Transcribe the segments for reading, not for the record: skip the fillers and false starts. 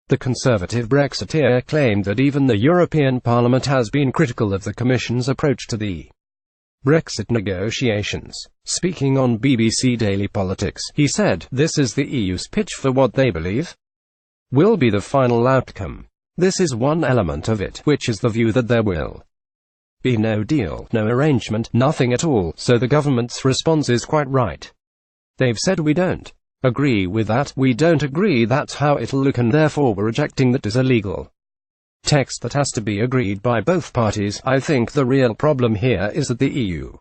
The Conservative Brexiteer claimed that even the European Parliament has been critical of the Commission's approach to the Brexit negotiations. Speaking on BBC Daily Politics, he said, "This is the EU's pitch for what they believe will be the final outcome. This is one element of it, which is the view that there will be no deal, no arrangement, nothing at all, so the government's response is quite right. They've said we don't agree with that, we don't agree that's how it'll look, and therefore we're rejecting that as a legal text that has to be agreed by both parties." I think the real problem here is that the EU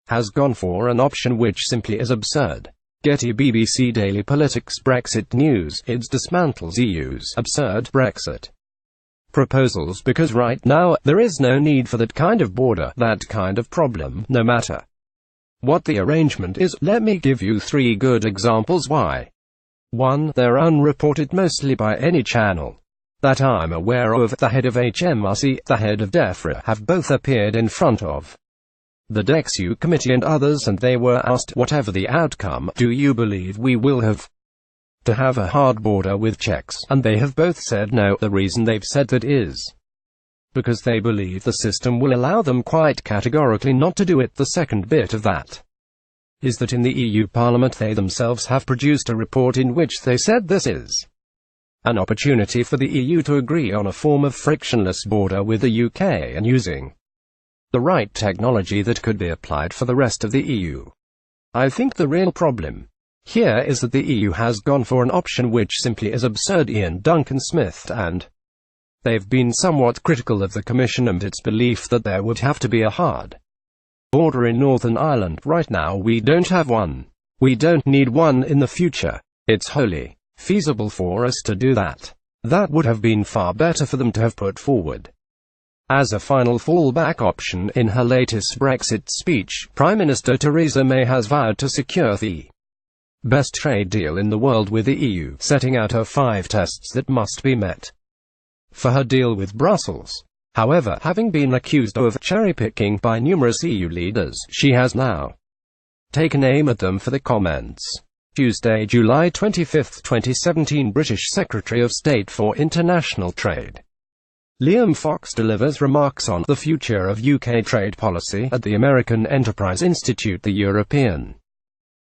has gone for an option which simply is absurd. Getty BBC Daily Politics Brexit News, it dismantles EU's absurd Brexit proposals because right now, there is no need for that kind of border, that kind of problem, no matter what the arrangement is. Let me give you 3 good examples why. 1. They're unreported mostly by any channel that I'm aware of. The head of HMRC, the head of DEFRA, have both appeared in front of the DEXU committee and others, and they were asked, whatever the outcome, do you believe we will have to have a hard border with checks? And they have both said no. The reason they've said that is because they believe the system will allow them quite categorically not to do it. The second bit of that is that in the EU Parliament they themselves have produced a report in which they said this is an opportunity for the EU to agree on a form of frictionless border with the UK and using the right technology that could be applied for the rest of the EU. I think the real problem here is that the EU has gone for an option which simply is absurd. Iain, Duncan, Smith, and they've been somewhat critical of the Commission and its belief that there would have to be a hard border in Northern Ireland. Right now we don't have one. We don't need one in the future. It's wholly feasible for us to do that. That would have been far better for them to have put forward as a final fallback option. In her latest Brexit speech, Prime Minister Theresa May has vowed to secure the best trade deal in the world with the EU, setting out her 5 tests that must be met for her deal with Brussels. However, having been accused of cherry-picking by numerous EU leaders, she has now taken aim at them for the comments. Tuesday, July 25, 2017, British Secretary of State for International Trade Liam Fox delivers remarks on the future of UK trade policy at the American Enterprise Institute. The European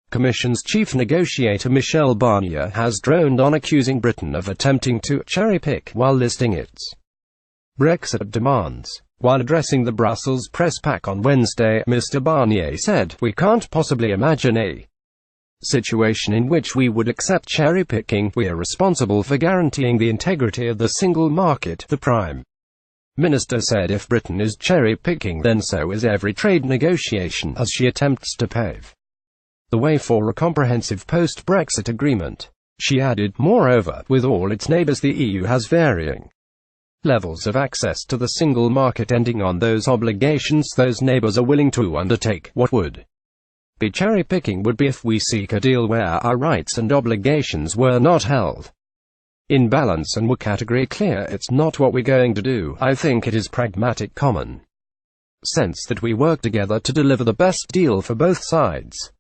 Commission's chief negotiator Michel Barnier has droned on accusing Britain of attempting to cherry-pick while listing its Brexit demands. While addressing the Brussels press pack on Wednesday, Mr. Barnier said, "We can't possibly imagine a situation in which we would accept cherry-picking. We are responsible for guaranteeing the integrity of the single market." The Prime Minister said if Britain is cherry-picking, then so is every trade negotiation, as she attempts to pave the way for a comprehensive post-Brexit agreement. She added, "Moreover, with all its neighbours, the EU has varying levels of access to the single market. Ending on those obligations those neighbours are willing to undertake. What would be cherry-picking would be if we seek a deal where our rights and obligations were not held in balance and were categorically clear. It's not what we're going to do. I think it is pragmatic common sense that we work together to deliver the best deal for both sides."